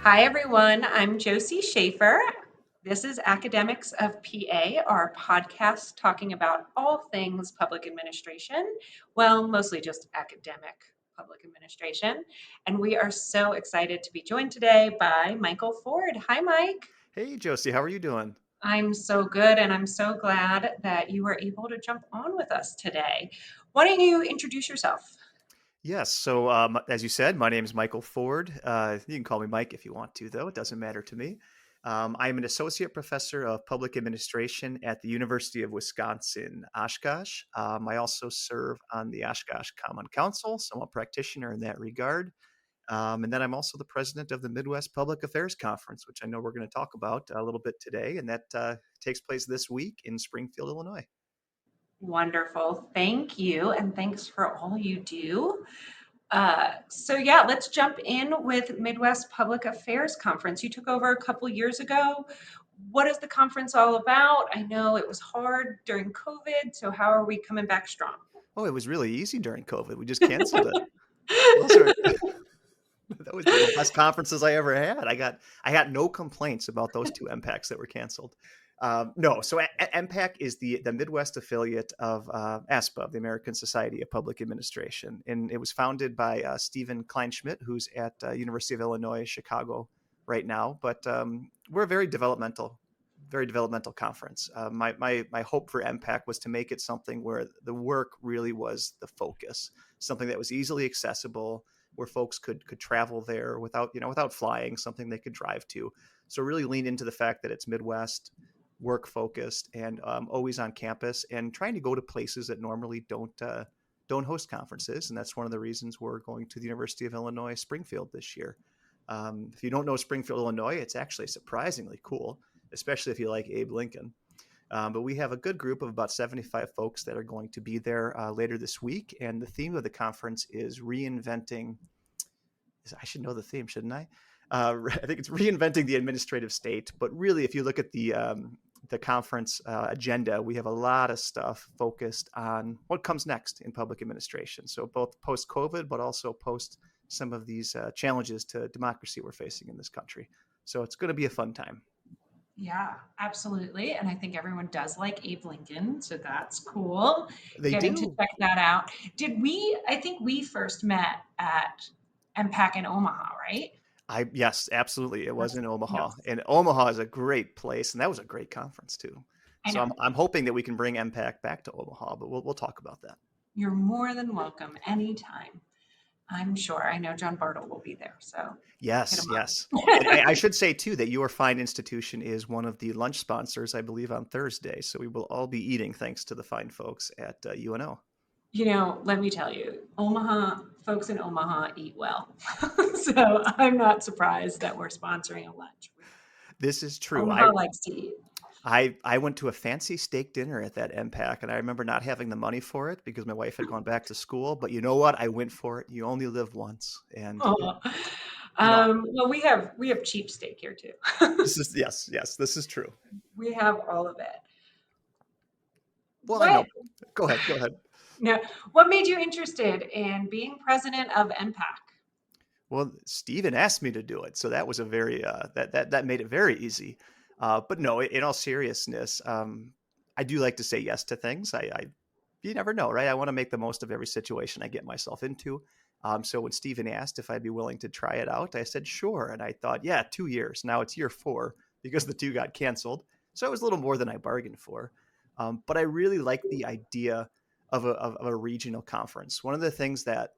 Hi, everyone. I'm Josie Schafer. This is Academics of PA, our podcast talking about all things public administration. Well, mostly just academic public administration. And we are so excited to be joined today by Michael Ford. Hi, Mike. Hey, Josie, how are you doing? I'm so good, and I'm so glad that you were able to jump on with us today. Why don't you introduce yourself? Yes, as you said, my name is Michael Ford. You can call me Mike if you want to, though. It doesn't matter to me. I'm an associate professor of public administration at the University of Wisconsin Oshkosh. I also serve on the Oshkosh Common Council, so I'm a practitioner in that regard. And then I'm also the president of the Midwest Public Affairs Conference, which I know we're going to talk about a little bit today, and that takes place this week in Springfield, Illinois. Wonderful. Thank you. And thanks for all you do. So let's jump in with Midwest Public Affairs Conference. You took over a couple years ago. What is the conference all about? I know it was hard during COVID, so how are we coming back strong? Oh, it was really easy during COVID. We just canceled it. Those are that was one of the best conferences I ever had. I got no complaints about those two MPACs that were canceled. No, so MPAC is the Midwest affiliate of ASPA, the American Society of Public Administration, and it was founded by Stephen Kleinschmidt, who's at University of Illinois Chicago right now. But we're a very developmental conference. My hope for MPAC was to make it something where the work really was the focus, something that was easily accessible, where folks could travel there without flying, something they could drive to. So really lean into the fact that it's Midwest, work focused, and always on campus, and trying to go to places that normally don't host conferences. And that's one of the reasons we're going to the University of Illinois Springfield this year. If you don't know Springfield, Illinois, it's actually surprisingly cool, especially if you like Abe Lincoln. But we have a good group of about 75 folks that are going to be there later this week. And the theme of the conference is reinventing. I should know the theme, shouldn't I? I think it's reinventing the administrative state. But really, if you look at the conference agenda, we have a lot of stuff focused on what comes next in public administration. So both post COVID, but also post some of these challenges to democracy we're facing in this country. So it's going to be a fun time. Yeah, absolutely. And I think everyone does like Abe Lincoln, so that's cool. They Getting to do. check that out. I think we first met at MPAC in Omaha, right? Yes, absolutely. It was in Omaha, Yes, and Omaha is a great place, and that was a great conference too. I So know. I'm hoping that we can bring MPAC back to Omaha, but we'll talk about that. You're more than welcome anytime. I'm sure. I know John Bartle will be there, so hit Yes, him yes. And up. I should say too that your fine institution is one of the lunch sponsors, I believe, on Thursday. So we will all be eating thanks to the fine folks at UNO. Let me tell you, folks in Omaha eat well. So I'm not surprised that we're sponsoring a lunch. This is true. Omaha likes to eat. I went to a fancy steak dinner at that MPAC, and I remember not having the money for it because my wife had gone back to school. But you know what? I went for it. You only live once, and Oh. you know Well, we have cheap steak here too. this is yes, this is true. We have all of it. Well, I What know. Go ahead. no, what made you interested in being president of MPAC? Well, Steven asked me to do it, so that was a very that made it very easy. But no, in all seriousness, I do like to say yes to things. I you never know, right? I want to make the most of every situation I get myself into. So when Steven asked if I'd be willing to try it out, I said sure, and I thought, yeah, 2 years. Now it's year four because the two got canceled, so it was a little more than I bargained for. But I really like the idea of a regional conference. One of the things that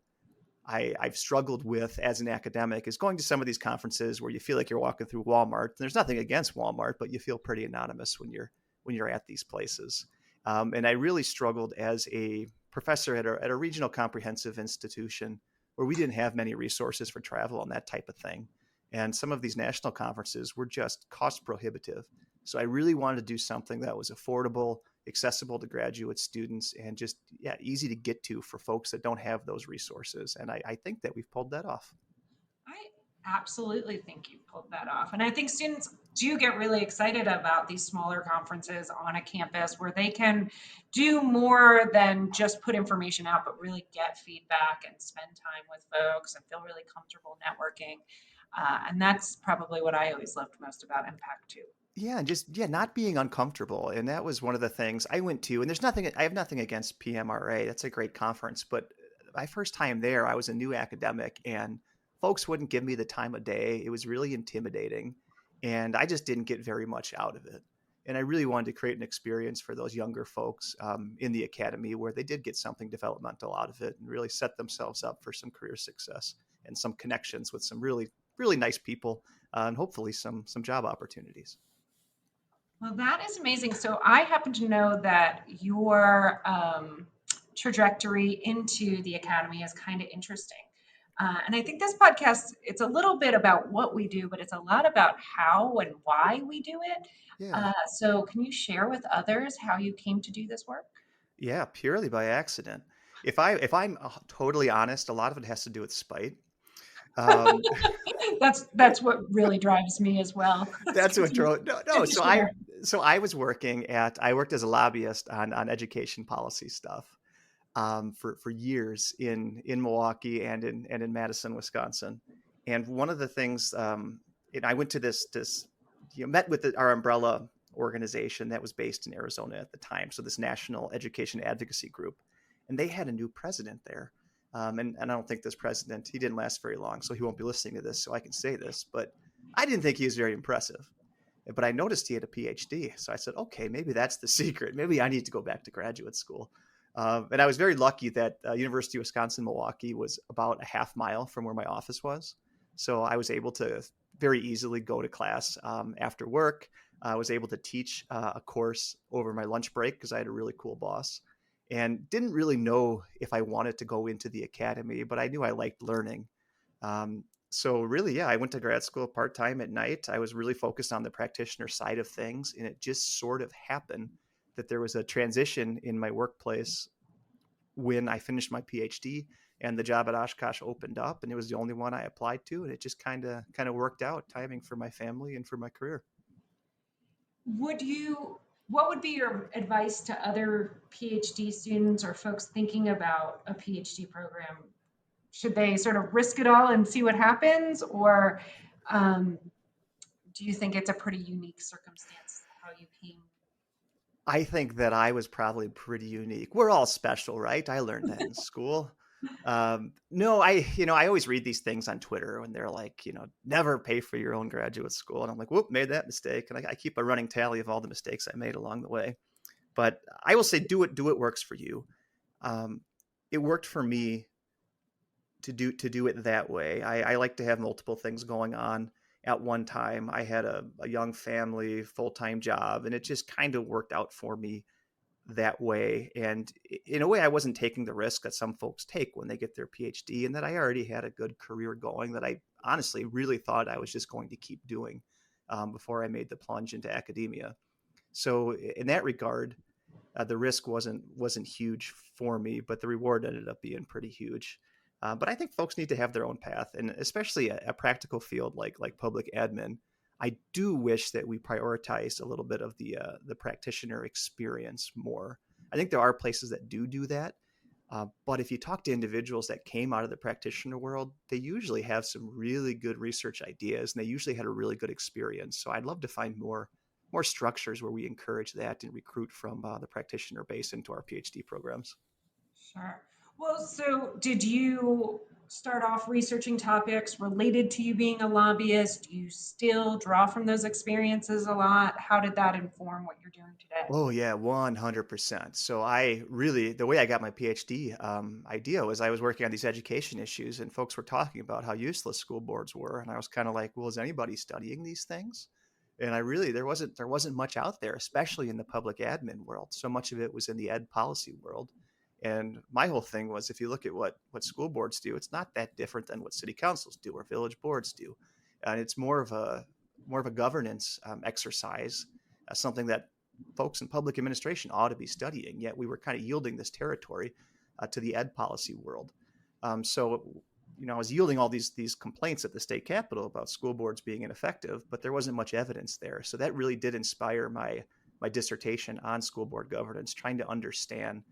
I've struggled with as an academic is going to some of these conferences where you feel like you're walking through Walmart. And there's nothing against Walmart, but you feel pretty anonymous when you're at these places. And I really struggled as a professor at a regional comprehensive institution where we didn't have many resources for travel and that type of thing. And some of these national conferences were just cost prohibitive. So I really wanted to do something that was affordable, accessible to graduate students, and just easy to get to for folks that don't have those resources. And I think that we've pulled that off. I absolutely think you pulled that off. And I think students do get really excited about these smaller conferences on a campus where they can do more than just put information out, but really get feedback and spend time with folks and feel really comfortable networking. And that's probably what I always loved most about MPAC too. Yeah, and just not being uncomfortable. And that was one of the things I went to. And there's nothing I have nothing against PMRA. That's a great conference, but my first time there, I was a new academic and folks wouldn't give me the time of day. It was really intimidating, and I just didn't get very much out of it. And I really wanted to create an experience for those younger folks in the academy where they did get something developmental out of it and really set themselves up for some career success and some connections with some really, really nice people and hopefully some job opportunities. Well, that is amazing. So I happen to know that your trajectory into the academy is kind of interesting. And I think this podcast, it's a little bit about what we do, but it's a lot about how and why we do it. Yeah. So can you share with others how you came to do this work? Yeah, purely by accident. If I'm totally honest, a lot of it has to do with spite. Um, That's what really drives me as well. that's what It's drove. No, good no. to So share. I was I worked as a lobbyist on education policy stuff for years in Milwaukee and in Madison, Wisconsin. And one of the things, and I went to this met with our umbrella organization that was based in Arizona at the time. So this national education advocacy group, and they had a new president there. And I don't think this president, he didn't last very long, so he won't be listening to this, so I can say this, but I didn't think he was very impressive. But I noticed he had a PhD. So I said, okay, maybe that's the secret. Maybe I need to go back to graduate school. And I was very lucky that University of Wisconsin Milwaukee was about a half mile from where my office was. So I was able to very easily go to class after work. I was able to teach a course over my lunch break because I had a really cool boss and didn't really know if I wanted to go into the academy, but I knew I liked learning. So really, yeah, I went to grad school part-time at night. I was really focused on the practitioner side of things, and it just sort of happened that there was a transition in my workplace when I finished my PhD and the job at Oshkosh opened up, and it was the only one I applied to, and it just kind of worked out, timing for my family and for my career. Would you, what would be your advice to other PhD students or folks thinking about a PhD program? Should they sort of risk it all and see what happens, or um, do you think it's a pretty unique circumstance how you came? I think that I was probably pretty unique. We're all special, right? I learned that in school. No, I always read these things on Twitter when they're like, never pay for your own graduate school. And I'm like, whoop, made that mistake. And I keep a running tally of all the mistakes I made along the way. But I will say, do it works for you. Um, it worked for me to do it that way. I like to have multiple things going on at one time. I had a young family, full-time job, and it just kind of worked out for me that way. And in a way, I wasn't taking the risk that some folks take when they get their PhD, and that I already had a good career going that I honestly really thought I was just going to keep doing before I made the plunge into academia. So in that regard, the risk wasn't huge for me, but the reward ended up being pretty huge. But I think folks need to have their own path, and especially a practical field like public admin. I do wish that we prioritize a little bit of the practitioner experience more. I think there are places that do that, but if you talk to individuals that came out of the practitioner world, they usually have some really good research ideas, and they usually had a really good experience. So I'd love to find more structures where we encourage that and recruit from the practitioner base into our PhD programs. Sure. Well, so did you start off researching topics related to you being a lobbyist? Do you still draw from those experiences a lot? How did that inform what you're doing today? Oh yeah, 100%. So the way I got my PhD idea was I was working on these education issues, and folks were talking about how useless school boards were, and I was kind of like, well, is anybody studying these things? And there wasn't much out there, especially in the public admin world. So much of it was in the ed policy world. And my whole thing was, if you look at what school boards do, it's not that different than what city councils do or village boards do, and it's more of a governance exercise, something that folks in public administration ought to be studying. Yet we were kind of yielding this territory to the ed policy world. So I was yielding all these complaints at the state capitol about school boards being ineffective, but there wasn't much evidence there. So that really did inspire my dissertation on school board governance, trying to understand,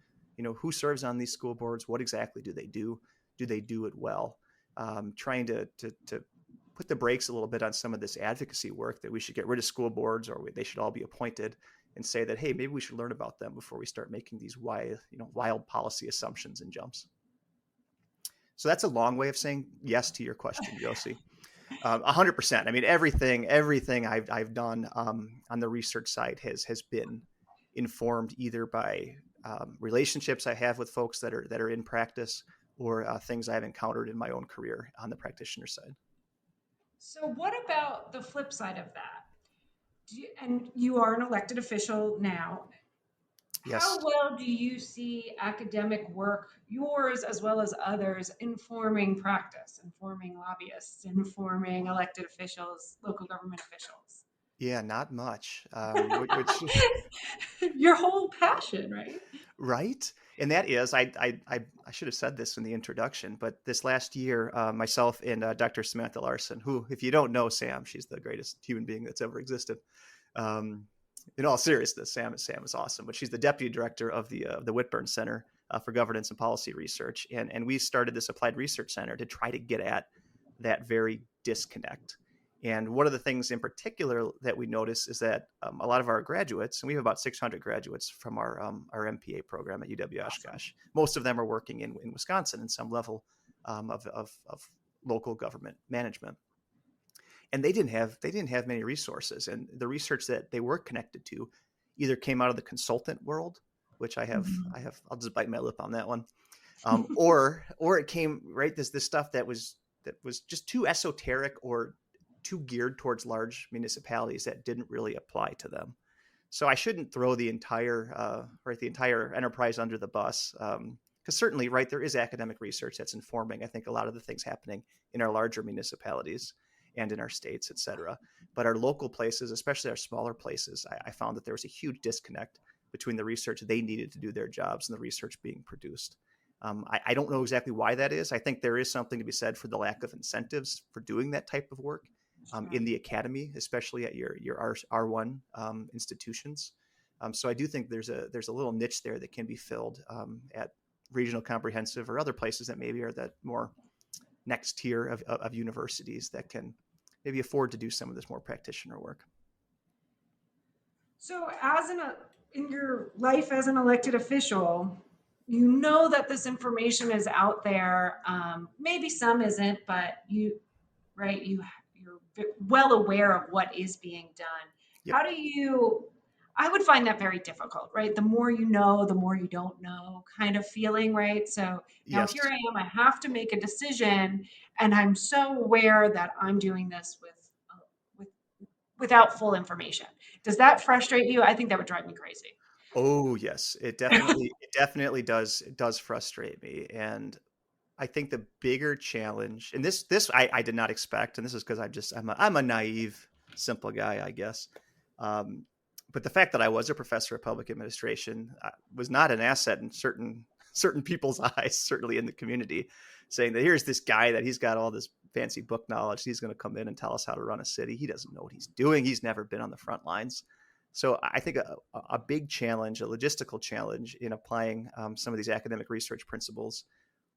who serves on these school boards, what exactly do they do they do it well, trying to put the brakes a little bit on some of this advocacy work, that we should get rid of school boards, or they should all be appointed, and say that, hey, maybe we should learn about them before we start making these wild policy assumptions and jumps. So that's a long way of saying yes to your question, Josie. 100%. I mean, everything I've done on the research side has been informed either by relationships I have with folks that are in practice, or things I've encountered in my own career on the practitioner side. So what about the flip side of that? And you are an elected official now. Yes. How well do you see academic work, yours as well as others, informing practice, informing lobbyists, informing elected officials, local government officials? Yeah, not much. Which Your whole passion, right? right, and that is, I should have said this in the introduction, but this last year, myself and Dr. Samantha Larson, who, if you don't know Sam, she's the greatest human being that's ever existed. Um, in all seriousness, Sam is awesome, but she's the deputy director of the Whitburn Center for Governance and Policy Research, and we started this applied research center to try to get at that very disconnect. And one of the things in particular that we notice is that a lot of our graduates, and we have about 600 graduates from our MPA program at UW Oshkosh, most of them are working in Wisconsin in some level of local government management. And they didn't have many resources, and the research that they were connected to either came out of the consultant world, which I'll just bite my lip on that one, or it came this stuff that was just too esoteric or too geared towards large municipalities that didn't really apply to them. So I shouldn't throw the entire enterprise under the bus, because certainly, there is academic research that's informing, I think, a lot of the things happening in our larger municipalities and in our states, et cetera. But our local places, especially our smaller places, I found that there was a huge disconnect between the research they needed to do their jobs and the research being produced. I don't know exactly why that is. I think there is something to be said for the lack of incentives for doing that type of work in the academy, especially at your R1 institutions. So I do think there's a little niche there that can be filled at regional comprehensive or other places that maybe are that more next tier of universities that can maybe afford to do some of this more practitioner work. So in your life as an elected official, you know that this information is out there. Maybe some isn't, but you're well aware of what is being done. Yep. How do you, I would find that very difficult, right? The more you know, the more you don't know kind of feeling, right? So now Yes. here I am, I have to make a decision, and I'm so aware that I'm doing this without full information. Does that frustrate you? I think that would drive me crazy. Oh yes, it definitely does frustrate me. And I think the bigger challenge, and this I did not expect, and this is because I'm a naive, simple guy, I guess. But the fact that I was a professor of public administration was not an asset in certain people's eyes, certainly in the community, saying that here's this guy that he's got all this fancy book knowledge. He's going to come in and tell us how to run a city. He doesn't know what he's doing. He's never been on the front lines. So I think a big challenge, a logistical challenge in applying some of these academic research principles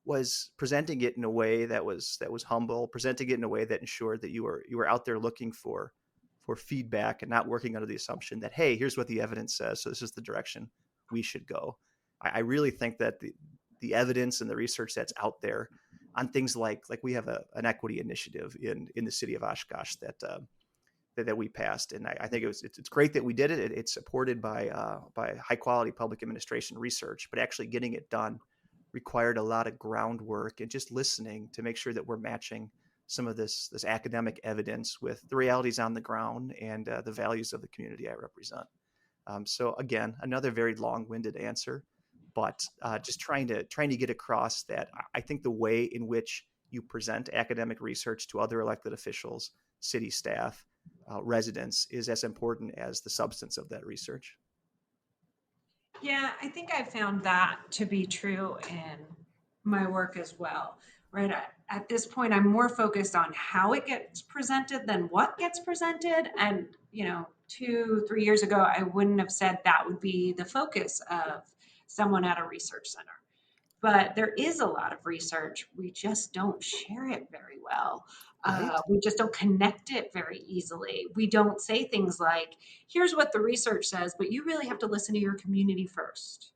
was presenting it in a way that was humble, presenting it in a way that ensured that you were out there looking for feedback and not working under the assumption that, hey, here's what the evidence says, so this is the direction we should go. I really think that the evidence and the research that's out there on things like we have an equity initiative in the city of Oshkosh that we passed, and I think it's great that we did it. It's supported by high quality public administration research, but actually getting it done required a lot of groundwork and just listening to make sure that we're matching some of this academic evidence with the realities on the ground and the values of the community I represent. So again, another very long-winded answer, but just trying to get across that I think the way in which you present academic research to other elected officials, city staff, residents is as important as the substance of that research. Yeah, I think I found that to be true in my work as well, right? At this point, I'm more focused on how it gets presented than what gets presented. And, 2-3 years ago, I wouldn't have said that would be the focus of someone at a research center. But there is a lot of research. We just don't share it very well. Right. We just don't connect it very easily. We don't say things like, here's what the research says, but you really have to listen to your community first.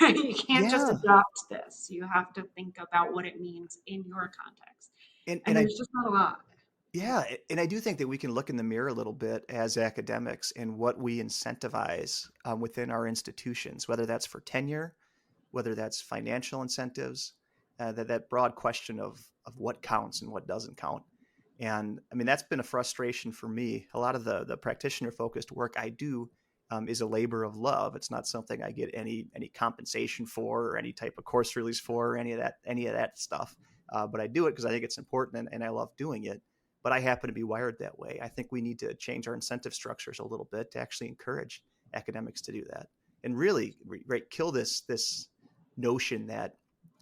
Right? You can't just Yeah. adopt this. You have to think about what it means in your context. And And I there's just not a lot. Yeah, and I do think that we can look in the mirror a little bit as academics and what we incentivize within our institutions, whether that's for tenure, whether that's financial incentives, that broad question of what counts and what doesn't count. And I mean, that's been a frustration for me. A lot of the practitioner focused work I do is a labor of love. It's not something I get any compensation for or any type of course release for or any of that stuff. But I do it because I think it's important and I love doing it. But I happen to be wired that way. I think we need to change our incentive structures a little bit to actually encourage academics to do that and really right, kill this notion that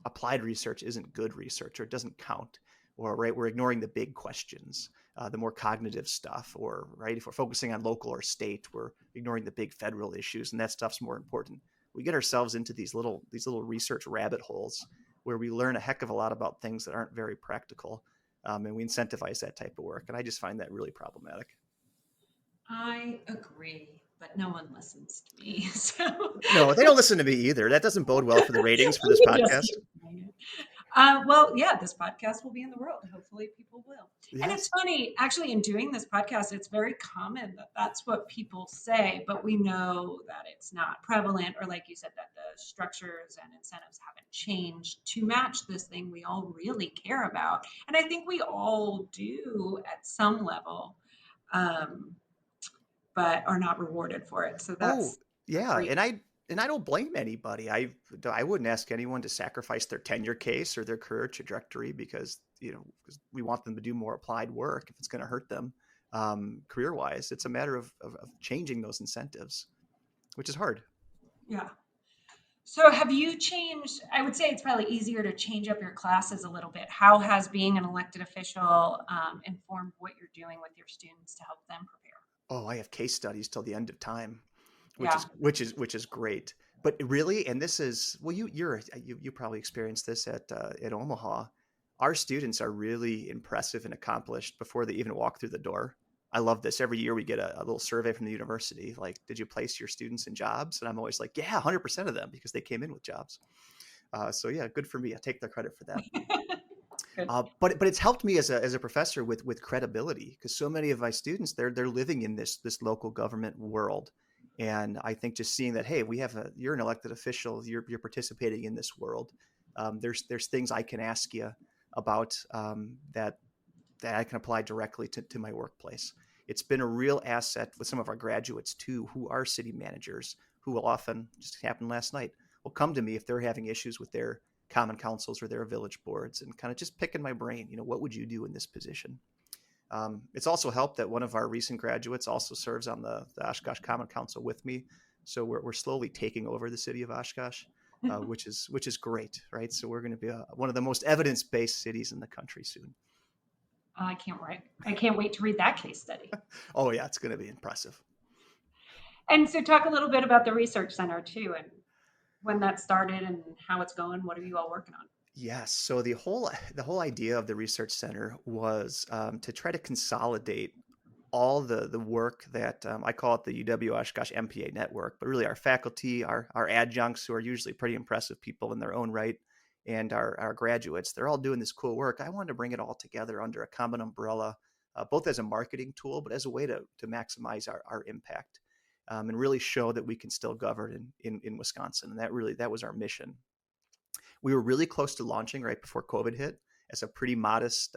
applied research isn't good research or it doesn't count, or right, we're ignoring the big questions, the more cognitive stuff, or right, if we're focusing on local or state, we're ignoring the big federal issues, and that stuff's more important. We get ourselves into these little research rabbit holes where we learn a heck of a lot about things that aren't very practical, and we incentivize that type of work, and I just find that really problematic. I agree, but no one listens to me. So No, they don't listen to me either. That doesn't bode well for the ratings for this we can just podcast. keep saying it. Well, yeah, this podcast will be in the world. Hopefully, people will. And it's Yes. funny, actually, in doing this podcast, it's very common that that's what people say, but we know that it's not prevalent, or like you said, that the structures and incentives haven't changed to match this thing we all really care about. And I think we all do at some level, um, but are not rewarded for it. So Oh, that's yeah, great. and I don't blame anybody. I wouldn't ask anyone to sacrifice their tenure case or their career trajectory because, 'cause we want them to do more applied work if it's going to hurt them career wise. It's a matter of changing those incentives, which is hard. Yeah. So have you changed? I would say it's probably easier to change up your classes a little bit. How has being an elected official informed what you're doing with your students to help them prepare? Oh, I have case studies till the end of time, which Yeah. is which is great. But really, and this is well, you probably experienced this at Omaha. Our students are really impressive and accomplished before they even walk through the door. I love this. Every year we get a little survey from the university, like, did you place your students in jobs? And I'm always like, yeah, 100% of them because they came in with jobs. So yeah, good for me. I take the credit for that. Good. But it's helped me as a professor with credibility because so many of my students they're living in this local government world, and I think just seeing that, hey, you're an elected official, you're participating in this world. There's things I can ask you about that I can apply directly to my workplace. It's been a real asset with some of our graduates too, who are city managers, who will often, just happened last night, will come to me if they're having issues with their common councils or their village boards and kind of just picking my brain. What would you do in this position? It's also helped that one of our recent graduates also serves on the Oshkosh Common Council with me. So we're slowly taking over the city of Oshkosh, which is great, right? So we're going to be one of the most evidence-based cities in the country soon. I can't wait. I can't wait to read that case study. Oh yeah, it's going to be impressive. And so talk a little bit about the research center too, and when that started and how it's going. What are you all working on? Yes. So the whole idea of the research center was to try to consolidate all the work that I call it the UW Oshkosh MPA network, but really our faculty, our adjuncts, who are usually pretty impressive people in their own right, and our graduates, they're all doing this cool work. I wanted to bring it all together under a common umbrella, both as a marketing tool, but as a way to maximize our impact, and really show that we can still govern in Wisconsin. And that was our mission. We were really close to launching right before COVID hit as a pretty modest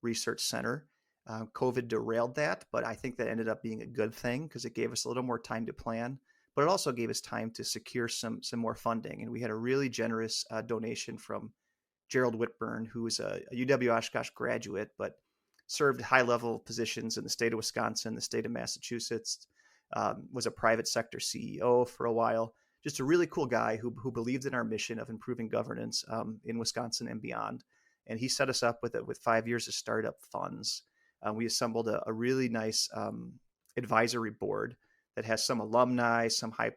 research center. COVID derailed that, but I think that ended up being a good thing because it gave us a little more time to plan, but it also gave us time to secure some more funding. And we had a really generous donation from Gerald Whitburn, who is a UW Oshkosh graduate, but served high level positions in the state of Wisconsin, the state of Massachusetts, was a private sector CEO for a while. Just a really cool guy who believed in our mission of improving governance in Wisconsin and beyond. And he set us up with 5 years of startup funds. We assembled a really nice advisory board that has some alumni, some high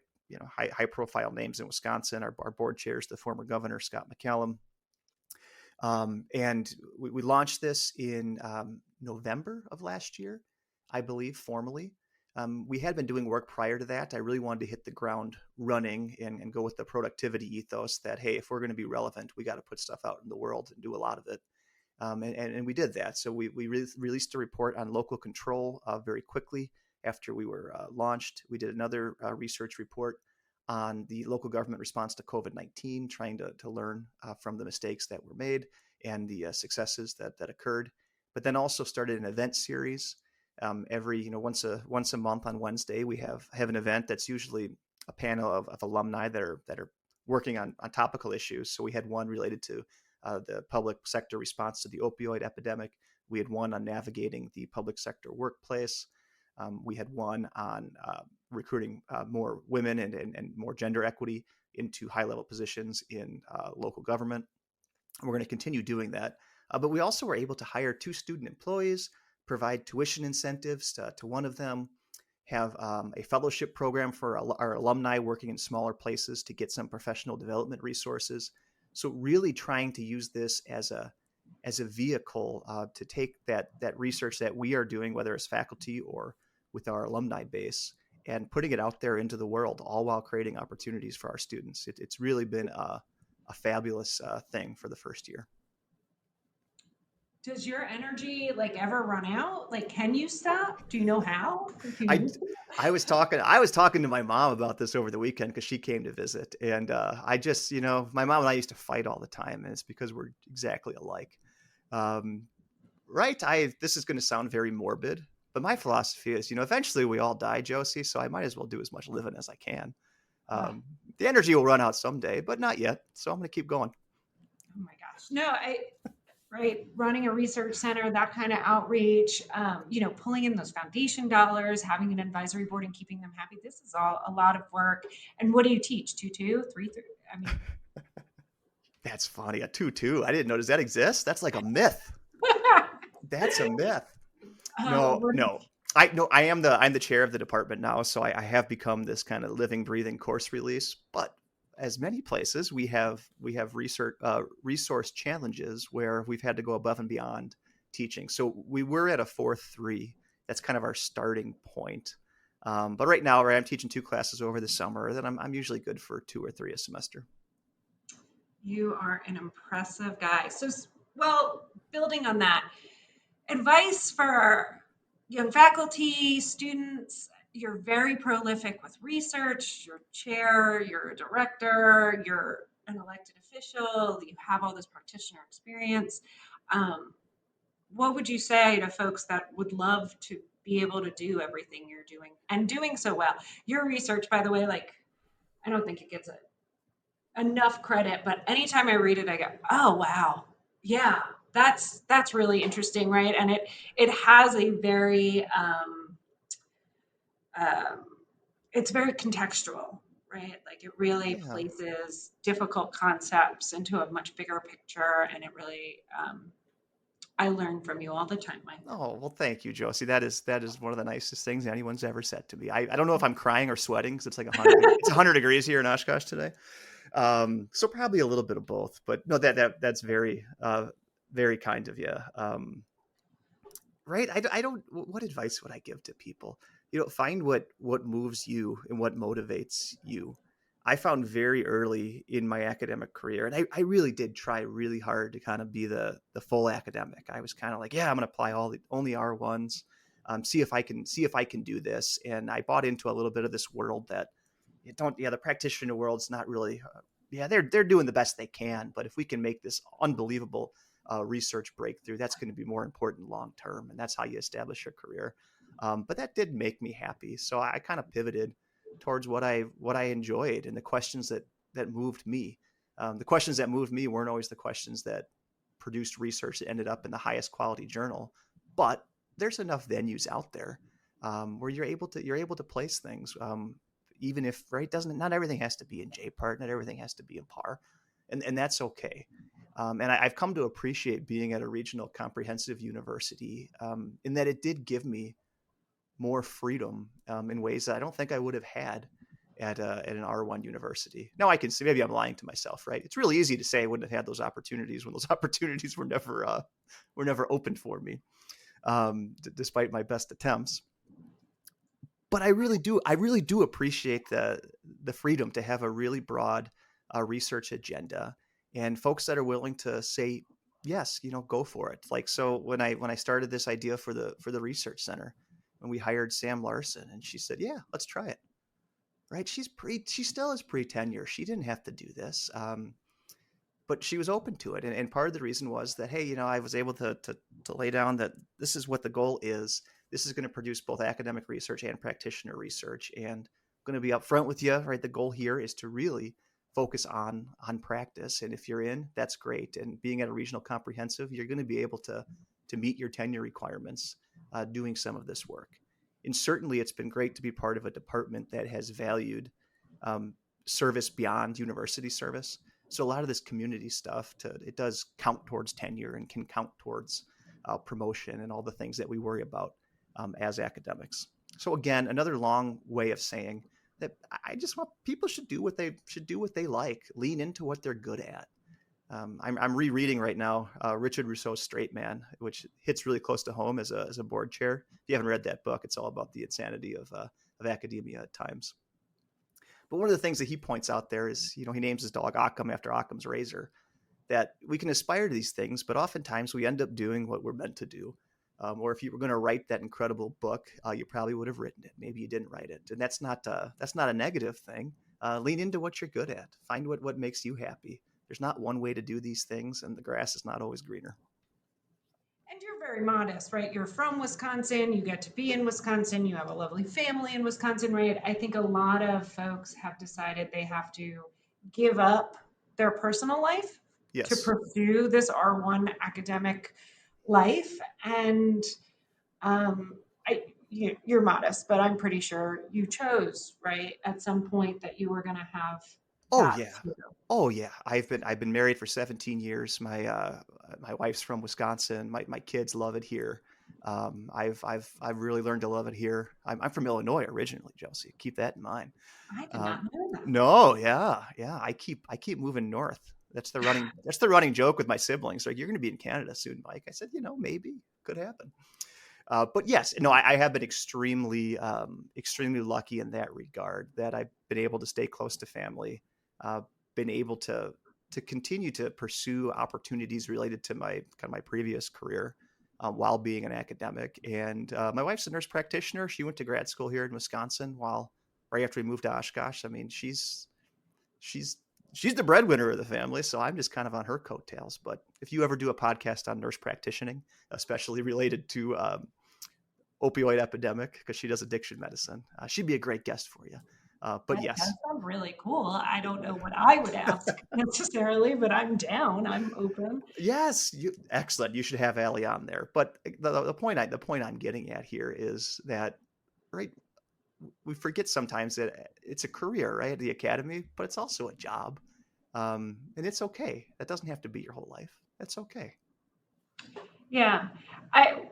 profile names in Wisconsin. Our board chair is the former governor, Scott McCallum. And we launched this in November of last year, I believe, formally. We had been doing work prior to that. I really wanted to hit the ground running and go with the productivity ethos that, hey, if we're going to be relevant, we got to put stuff out in the world and do a lot of it. And we did that. So we released a report on local control very quickly after we were launched. We did another research report on the local government response to COVID-19, trying to learn from the mistakes that were made and the successes that occurred. But then also started an event series. Every once a month on Wednesday, we have an event that's usually a panel of alumni that are working on topical issues. So we had one related to the public sector response to the opioid epidemic. We had one on navigating the public sector workplace. We had one on recruiting more women and more gender equity into high-level positions in local government. We're going to continue doing that. But we also were able to hire 2 student employees, provide tuition incentives to one of them, have a fellowship program for our alumni working in smaller places to get some professional development resources. So really trying to use this as a vehicle to take that research that we are doing, whether it's faculty or with our alumni base, and putting it out there into the world, all while creating opportunities for our students. It's really been a fabulous thing for the first year. Does your energy like ever run out? Like, can you stop? Do you know how? If you I need to? I was talking to my mom about this over the weekend because she came to visit, and I just my mom and I used to fight all the time, and it's because we're exactly alike. Um, right? This is going to sound very morbid, but my philosophy is, eventually we all die, Josie, so I might as well do as much living as I can. Oh, The energy will run out someday, but not yet. So I'm going to keep going. oh my gosh. No, right, running a research center, that kind of outreach, pulling in those foundation dollars, having an advisory board and keeping them happy. This is all a lot of work. And what do you teach? 2-2, 3-3? I mean, That's funny. A 2-2. I didn't know. Does that exist? That's like a myth. That's a myth. No, what do you no. I'm the chair of the department now, so I have become this kind of living, breathing course release. But as many places, we have resource challenges where we've had to go above and beyond teaching. So we were at a 4-3. That's kind of our starting point. But right now, I'm teaching 2 classes over the summer. Then I'm usually good for 2 or 3 a semester. You are an impressive guy. So, well, building on that, advice for young faculty, students. You're very prolific with research, you're chair, you're a director, you're an elected official, you have all this practitioner experience. Um, what would you say to folks that would love to be able to do everything you're doing and doing so well? Your research, by the way, like, I don't think it gets enough credit, but anytime I read it, I go, oh wow, yeah, that's really interesting, right? And it has a very um, it's very contextual, right? Like it really Yeah. places difficult concepts into a much bigger picture, and it really I learn from you all the time, Mike. Oh, well, thank you, Josie. That is one of the nicest things anyone's ever said to me. I don't know if I'm crying or sweating because it's like 100. It's 100 degrees here in Oshkosh today. So probably a little bit of both. But no, that's very very kind of you. Right? I don't. What advice would I give to people? Find what moves you and what motivates you. I found very early in my academic career, and I really did try really hard to kind of be the full academic. I was kind of like, yeah, I'm going to apply only R1s, see if I can do this. And I bought into a little bit of this world that the practitioner world's not really, they're doing the best they can, but if we can make this unbelievable research breakthrough, that's going to be more important long term, and that's how you establish your career. But that did make me happy, so I kind of pivoted towards what I enjoyed and the questions that moved me. The questions that moved me weren't always the questions that produced research that ended up in the highest quality journal, but there's enough venues out there where you're able to place things, even if doesn't not everything has to be in JPART, not everything has to be in PAR, and that's okay. And I've come to appreciate being at a regional comprehensive university in that it did give me more freedom in ways that I don't think I would have had at an R1 university. Now I can see, maybe I'm lying to myself, right? It's really easy to say I wouldn't have had those opportunities when those opportunities were never opened for me, despite my best attempts. But I really do appreciate the freedom to have a really broad research agenda, and folks that are willing to say yes, go for it. Like, so when I started this idea for the research center, when we hired Sam Larson, and she said, yeah, let's try it. Right? She still is pre-tenure. She didn't have to do this. But she was open to it. And part of the reason was that, hey, I was able to lay down that this is what the goal is. This is going to produce both academic research and practitioner research. And I'm going to be upfront with you, right? The goal here is to really focus on practice. And if you're in, that's great. And being at a regional comprehensive, you're going to be able to meet your tenure requirements doing some of this work. And certainly it's been great to be part of a department that has valued service beyond university service. So a lot of this community stuff, it does count towards tenure and can count towards promotion and all the things that we worry about as academics. So again, another long way of saying that I just want people should do what they like, lean into what they're good at. I'm rereading right now Richard Rousseau's Straight Man, which hits really close to home as a board chair. If you haven't read that book, it's all about the insanity of academia at times. But one of the things that he points out there is, he names his dog Occam after Occam's razor, that we can aspire to these things, but oftentimes we end up doing what we're meant to do. Or if you were going to write that incredible book, you probably would have written it. Maybe you didn't write it, and that's not a negative thing. Lean into what you're good at. Find what makes you happy. There's not one way to do these things, and the grass is not always greener. And you're very modest, right? You're from Wisconsin. You get to be in Wisconsin. You have a lovely family in Wisconsin, right? I think a lot of folks have decided they have to give up their personal life to Yes. pursue this R1 academic life. And you're modest, but I'm pretty sure you chose, right, at some point that you were going to have Oh that yeah. too. Oh yeah. I've been married for 17 years. My wife's from Wisconsin. My kids love it here. I've really learned to love it here. I'm from Illinois originally, Josie. Keep that in mind. I did not know that. No, yeah. I keep moving north. That's the running joke with my siblings. Like, you're going to be in Canada soon, Mike. I said, maybe could happen. But yes, no, I have been extremely lucky in that regard, that I've been able to stay close to family, been able to continue to pursue opportunities related to my previous career while being an academic. And my wife's a nurse practitioner. She went to grad school here in Wisconsin right after we moved to Oshkosh. I mean, she's the breadwinner of the family, so I'm just kind of on her coattails. But if you ever do a podcast on nurse practitioning, especially related to opioid epidemic, because she does addiction medicine, she'd be a great guest for you. But That yes, does sound really cool. I don't know what I would ask necessarily, but I'm down. I'm open. yes, excellent. You should have Allie on there. But the point I'm getting at here is that, right, we forget sometimes that it's a career, right, at the academy, but it's also a job, and it's okay. That doesn't have to be your whole life. That's okay. Yeah. I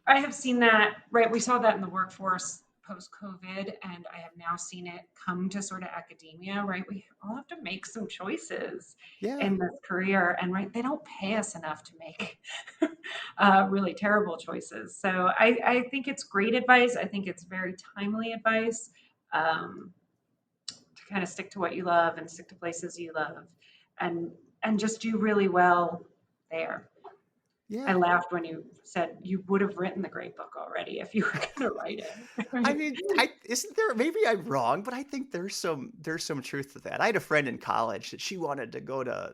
have seen that, right? We saw that in the workforce post COVID, and I have now seen it come to sort of academia, right? We all have to make some choices Yeah. in this career, and right, they don't pay us enough to make really terrible choices. So I think it's great advice. I think it's very timely advice to kind of stick to what you love and stick to places you love, and just do really well there. I Yeah. laughed when you said you would have written the great book already if you were going to write I it. mean, isn't there, maybe I'm wrong, but I think there's some truth to that. I had a friend in college that she wanted to go to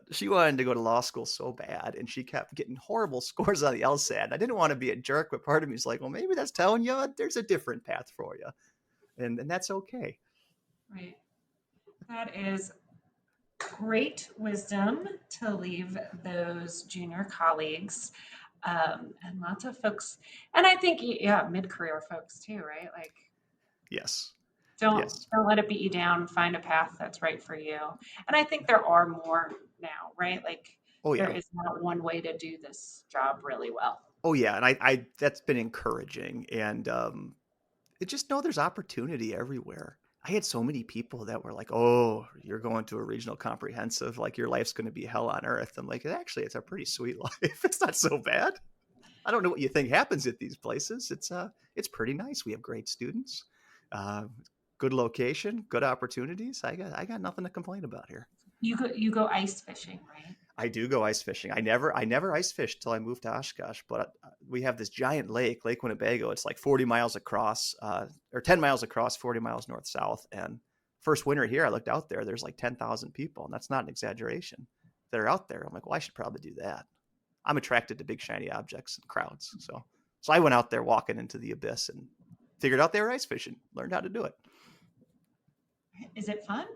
law school so bad, and she kept getting horrible scores on the LSAT. I didn't want to be a jerk, but part of me is like, well, maybe that's telling you there's a different path for you, and that's okay. Right. That is great wisdom to leave those junior colleagues, and lots of folks. And I think, yeah, mid-career folks too, right? Like, Yes. don't Yes. don't let it beat you down. Find a path that's right for you. And I think there are more now, right? Like, Oh there yeah. is not one way to do this job really well. Oh yeah. And I that's been encouraging, and it just know there's opportunity everywhere. I had so many people that were like, "Oh, you're going to a regional comprehensive, like your life's going to be hell on earth." I'm like, actually, it's a pretty sweet life. It's not so bad. I don't know what you think happens at these places. It's pretty nice. We have great students, uh, good location, good opportunities. I got nothing to complain about here. You go ice fishing, right? I do go ice fishing. I never ice fished till I moved to Oshkosh, but we have this giant lake, Lake Winnebago. It's like 40 miles across, or 10 miles across, 40 miles north south. And first winter here, I looked out there. There's like 10,000 people, and that's not an exaggeration. That are out there. I'm like, well, I should probably do that. I'm attracted to big shiny objects and crowds, so I went out there walking into the abyss and figured out they were ice fishing. Learned how to do it. Is it fun?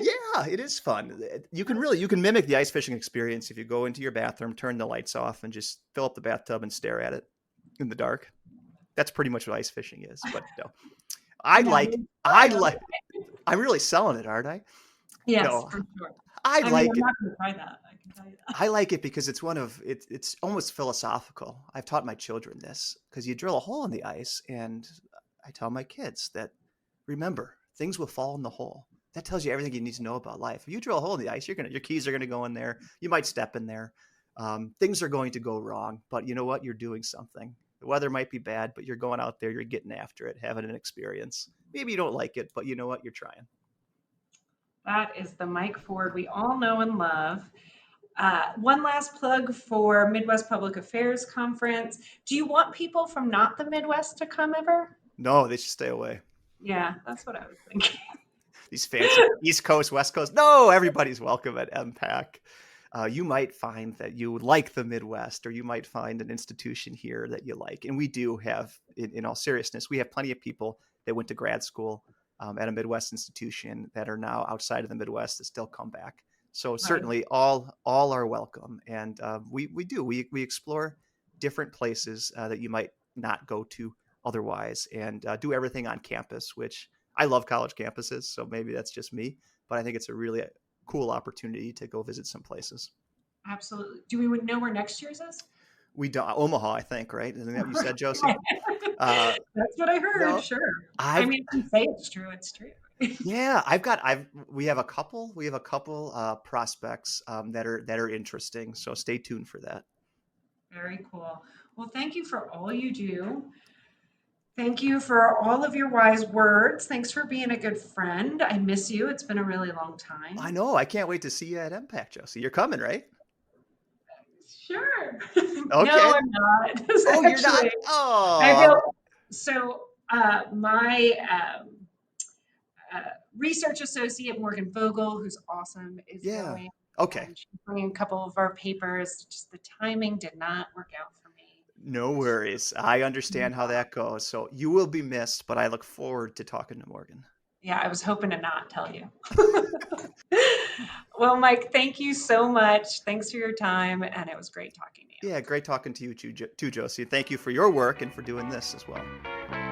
Yeah, it is fun. You can mimic the ice fishing experience if you go into your bathroom, turn the lights off, and just fill up the bathtub and stare at it in the dark. That's pretty much what ice fishing is. But no, I No, like I like. I'm really selling it, aren't I? yes, No, for sure. I I mean, like I'm it. not going to try that. I can tell you that. I like it because it's almost philosophical. I've taught my children this because you drill a hole in the ice, and I tell my kids that remember things will fall in the hole. That tells you everything you need to know about life. If you drill a hole in the ice, your keys are gonna go in there. You might step in there. Things are going to go wrong, but you know what? You're doing something. The weather might be bad, but you're going out there. You're getting after it, having an experience. Maybe you don't like it, but you know what? You're trying. That is the Mike Ford we all know and love. One last plug for Midwest Public Affairs Conference. Do you want people from not the Midwest to come ever? No, they should stay away. Yeah, that's what I was thinking. These fancy East Coast, West Coast. No, everybody's welcome at MPAC. You might find that you like the Midwest, or you might find an institution here that you like. And we do have, in all seriousness, we have plenty of people that went to grad school at a Midwest institution that are now outside of the Midwest that still come back. So Right. certainly all are welcome. And we explore different places that you might not go to otherwise, and do everything on campus, which I love college campuses. So maybe that's just me, but I think it's a really cool opportunity to go visit some places. Absolutely. Do we know where next year's is? We don't Omaha, I think, right? Isn't that what you said, Josie? Uh, That's what I heard. no, Sure. I I've mean, if you say it's true, it's true. yeah, we have a couple prospects that are interesting. So stay tuned for that. Very cool. Well, thank you for all you do. Thank you for all of your wise words. Thanks for being a good friend. I miss you. It's been a really long I time. know. I can't wait to see you at MPAC, Josie. You're coming, right? Sure. No, Okay. I'm not. Oh, you're not. Actually, I Oh, feel so. My research associate Morgan Vogel, who's awesome, is yeah. going, Okay. and she's bringing a couple of our papers. Just the timing did not work out for me. No worries. I understand how that goes. So you will be missed, but I look forward to talking to Morgan. Yeah, I was hoping to not tell you. Well, Mike, thank you so much. Thanks for your time, and it was great talking to you. Yeah, great talking to you too, Josie. Thank you for your work and for doing this as well.